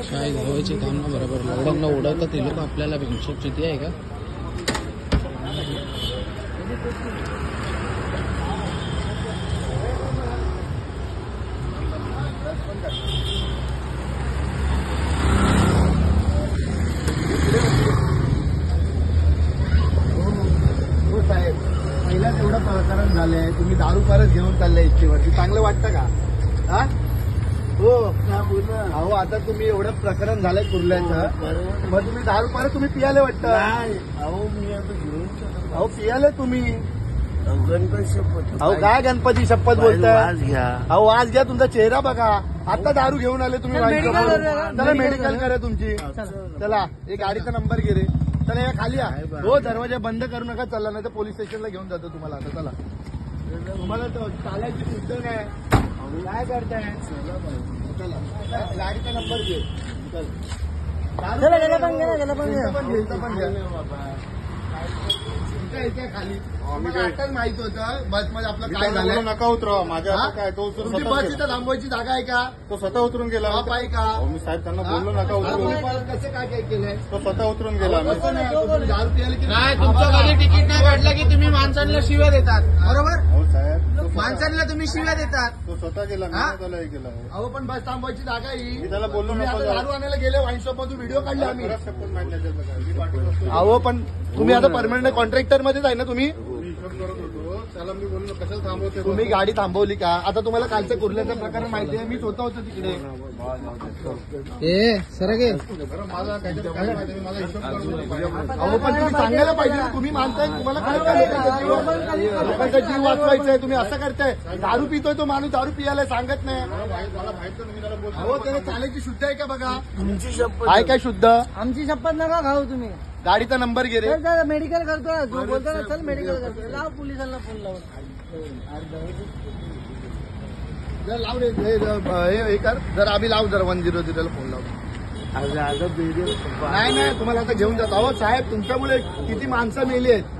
काय घावायचे काम ना बरोबर लवडांना उडवतात ते लोक आपल्याला पेन्शन किती आहे का पहिल्याच एवढं प्रकरण झालंय तुम्ही दारू परत घेऊन चाललाय इच्छेवरती चांगलं वाटतं का हा हो अहो आता तुम्ही एवढं प्रकरण झालंय कुर्ल्याचं मग तुम्ही दारू परत तुम्ही पियाले वाटतं अहो मी आता घेऊन अहो पियाले तुम्ही गणपती शपथ अहो काय गणपती शपथ बोलताय अहो आज घ्या तुमचा चेहरा बघा आता दारू घेऊन आले तुम्ही चला मेडिकल करा तुमची चला हे गाडीचा नंबर घे रे चला या खाली या हो दरवाजा बंद करू नका चला नाही तर पोलीस स्टेशनला घेऊन जातो तुम्हाला आता चला तुम्हाला चालायची सुद्धा नाही काय करताय चला गाडीचा नंबर घे खाली आताच माहित होतं बस मध्ये आपलं काय झालं नका उतरवा माझ्या काय तो तुमची बस इथं थांबवायची जागा आहे का तो स्वतः उतरून गेला आहे का मी साहेब त्यांना बोललो नका उतरू कसं काय काय केलंय तो स्वतः उतरून गेला दारू प्यायला की नाही तुमच्या कधी तिकीट नाही काढलं की तुम्ही माणसांना शिव्या देतात बरोबर हो साहेब माणसांना तुम्ही शिव्या देतात तो स्वतः गेला त्याला गेला अहो पण बस थांबवायची जागा ही त्याला बोललो दारू आणायला गेले वाईन शॉप मधून व्हिडिओ काढले आम्ही अहो पण तुम्ही आता परमनंट कॉन्ट्रॅक्टर मध्येच आहे ना तुम्ही त्याला मी बोललो कशाला थांबवते तुम्ही गाडी थांबवली का आता तुम्हाला कालचं कुर्ल्याचं प्रकरण माहिती आहे मी स्वतः होतो तिकडे अहो पण तुम्ही सांगायला पाहिजे ना तुम्ही मानताय तुम्हाला काय लोकांचा जीव वाचवायचा आहे तुम्ही असं करताय दारू पितोय तो माणूस दारू पियाला सांगत नाही हो त्याला चालायची शुद्ध आहे का बघा तुमची शपथ आहे काय शुद्ध आमची शपथ नका खाऊ तुम्ही गाडीचा नंबर घे रे मेडिकल करतो जो बोलतो ना चल मेडिकल करतो लाव पोलिसांना फोन लावून जर लाव रे हे कर जर आम्ही लाव जर 100 ला फोन लाव नाही तुम्हाला आता घेऊन जातो अहो साहेब तुमच्यामुळे किती माणसं मेली आहेत